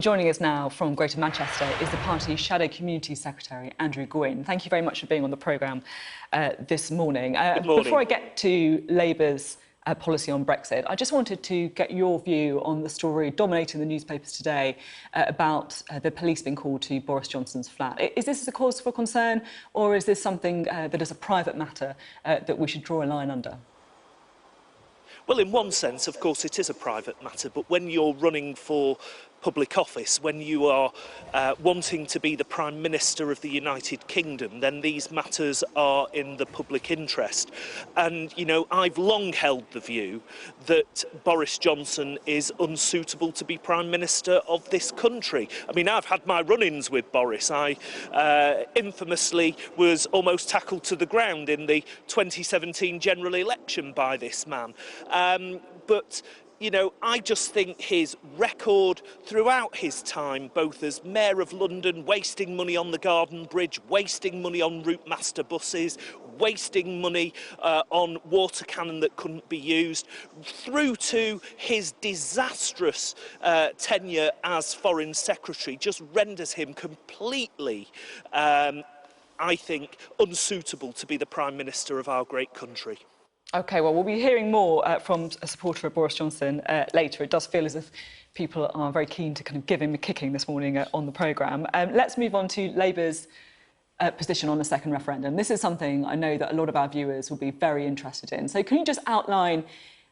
Joining us now from Greater Manchester is the party's Shadow Community Secretary, Andrew Gywnne. Thank you very much for being on the programme this morning. Good morning. Before I get to Labour's policy on Brexit, I just wanted to get your view on the story dominating the newspapers today about the police being called to Boris Johnson's flat. Is this a cause for concern, or is this something that is a private matter that we should draw a line under? Well, in one sense, of course, it is a private matter, but when you're running for public office, when you are wanting to be the Prime Minister of the United Kingdom, then these matters are in the public interest. And, you know, I've long held the view that Boris Johnson is unsuitable to be Prime Minister of this country. I mean, I've had my run-ins with Boris. I infamously was almost tackled to the ground in the 2017 general election by this man. But you know, I just think his record throughout his time, both as Mayor of London, wasting money on the Garden Bridge, wasting money on route master buses, wasting money on water cannon that couldn't be used, through to his disastrous tenure as Foreign Secretary, just renders him completely, I think, unsuitable to be the Prime Minister of our great country. OK, well, we'll be hearing more from a supporter of Boris Johnson later. It does feel as if people are very keen to kind of give him a kicking this morning on the programme. Let's move on to Labour's position on the second referendum. This is something I know that a lot of our viewers will be very interested in. So can you just outline,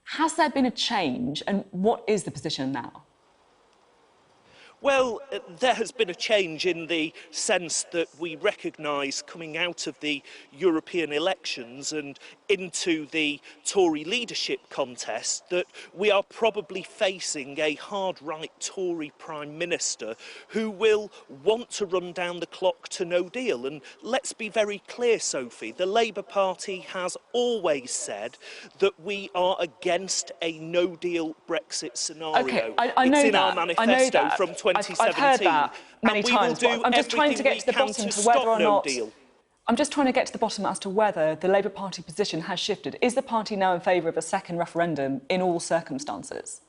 has there been a change and what is the position now? Well, there has been a change in the sense that we recognise coming out of the European elections and into the Tory leadership contest that we are probably facing a hard-right Tory Prime Minister who will want to run down the clock to no deal. And let's be very clear, Sophie, the Labour Party has always said that we are against a no-deal Brexit scenario. OK, I know it's in that. our manifesto from 2017. I've heard that many times. I'm just trying to get to the bottom to whether or not. Deal. I'm just trying to get to the bottom as to whether the Labour Party position has shifted. Is the party now in favour of a second referendum in all circumstances?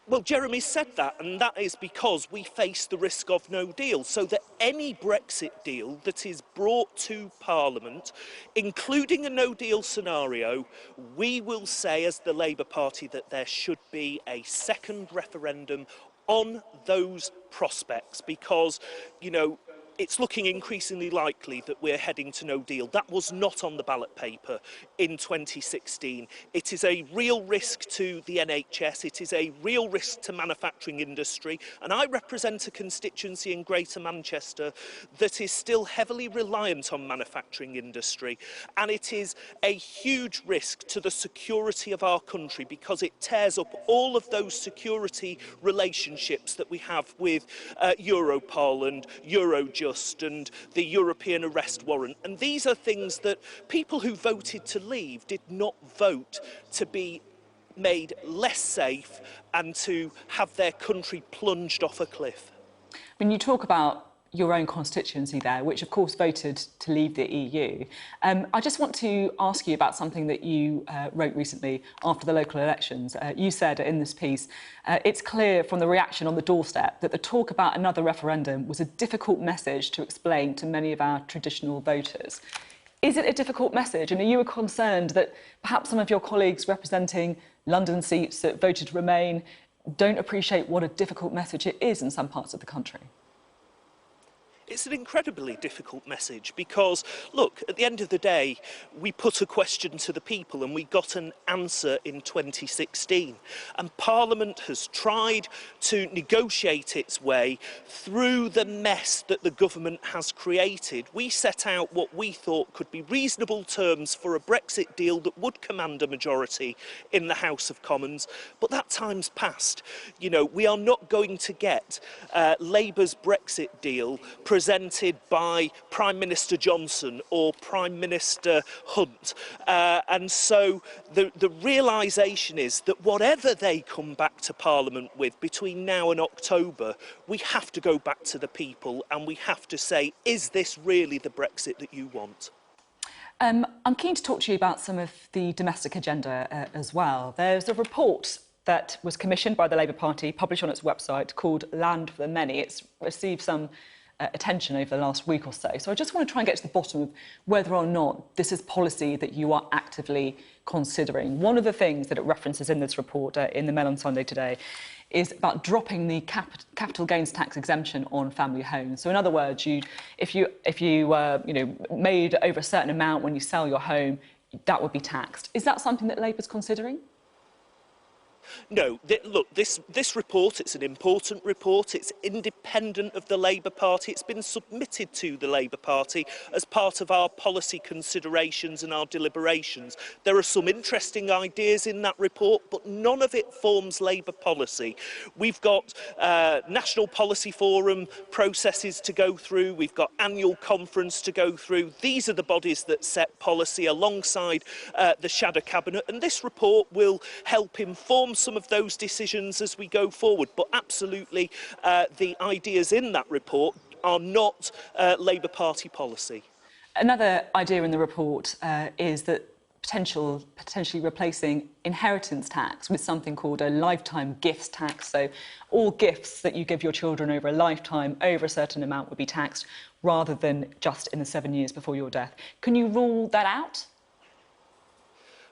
Well, Jeremy said that, and that is because we face the risk of no deal, so that any Brexit deal that is brought to Parliament, including a no-deal scenario, we will say as the Labour Party that there should be a second referendum on those prospects, because, you know, it's looking increasingly likely that we're heading to no deal. That was not on the ballot paper in 2016. It is a real risk to the NHS. It is a real risk to manufacturing industry. And I represent a constituency in Greater Manchester that is still heavily reliant on manufacturing industry. And it is a huge risk to the security of our country because it tears up all of those security relationships that we have with Europol and Eurojust and the European arrest warrant. And these are things that people who voted to leave did not vote to be made less safe and to have their country plunged off a cliff. When you talk about your own constituency there, which of course voted to leave the EU, I just want to ask you about something that you wrote recently after the local elections. You said in this piece, it's clear from the reaction on the doorstep that the talk about another referendum was a difficult message to explain to many of our traditional voters. Is it a difficult message? And are you concerned that perhaps some of your colleagues representing London seats that voted to remain don't appreciate what a difficult message it is in some parts of the country? It's an incredibly difficult message because, look, at the end of the day, we put a question to the people and we got an answer in 2016. And Parliament has tried to negotiate its way through the mess that the government has created. We set out what we thought could be reasonable terms for a Brexit deal that would command a majority in the House of Commons, but that time's passed. You know, we are not going to get Labour's Brexit deal presented by Prime Minister Johnson or Prime Minister Hunt. And so the realisation is that whatever they come back to Parliament with between now and October, we have to go back to the people and we have to say, is this really the Brexit that you want? I'm keen to talk to you about some of the domestic agenda as well. There's a report that was commissioned by the Labour Party, published on its website, called Land for the Many. It's received some attention over the last week or so. So I just want to try and get to the bottom of whether or not this is policy that you are actively considering. One of the things that it references in this report, in the Mail on Sunday today, is about dropping the capital gains tax exemption on family homes. So in other words, if you made over a certain amount when you sell your home, that would be taxed. Is that something that Labour's considering? No, look, this report, it's an important report. It's independent of the Labour Party. It's been submitted to the Labour Party as part of our policy considerations and our deliberations. There are some interesting ideas in that report, but none of it forms Labour policy. We've got National Policy Forum processes to go through. We've got annual conference to go through. These are the bodies that set policy alongside the Shadow Cabinet, and this report will help inform some of those decisions as we go forward. But absolutely, the ideas in that report are not Labour Party policy. Another idea in the report is that potentially replacing inheritance tax with something called a lifetime gifts tax. So all gifts that you give your children over a lifetime, over a certain amount, would be taxed rather than just in the 7 years before your death. Can you rule that out?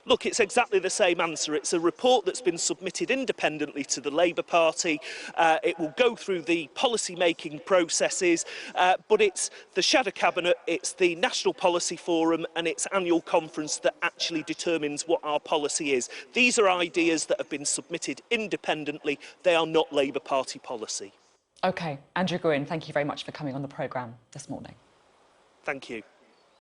Look, it's exactly the same answer. It's a report that's been submitted independently to the Labour Party. It will go through the policy-making processes, but it's the Shadow Cabinet, it's the National Policy Forum and its annual conference that actually determines what our policy is. These are ideas that have been submitted independently. They are not Labour Party policy. OK. Andrew Gywnne, thank you very much for coming on the programme this morning. Thank you.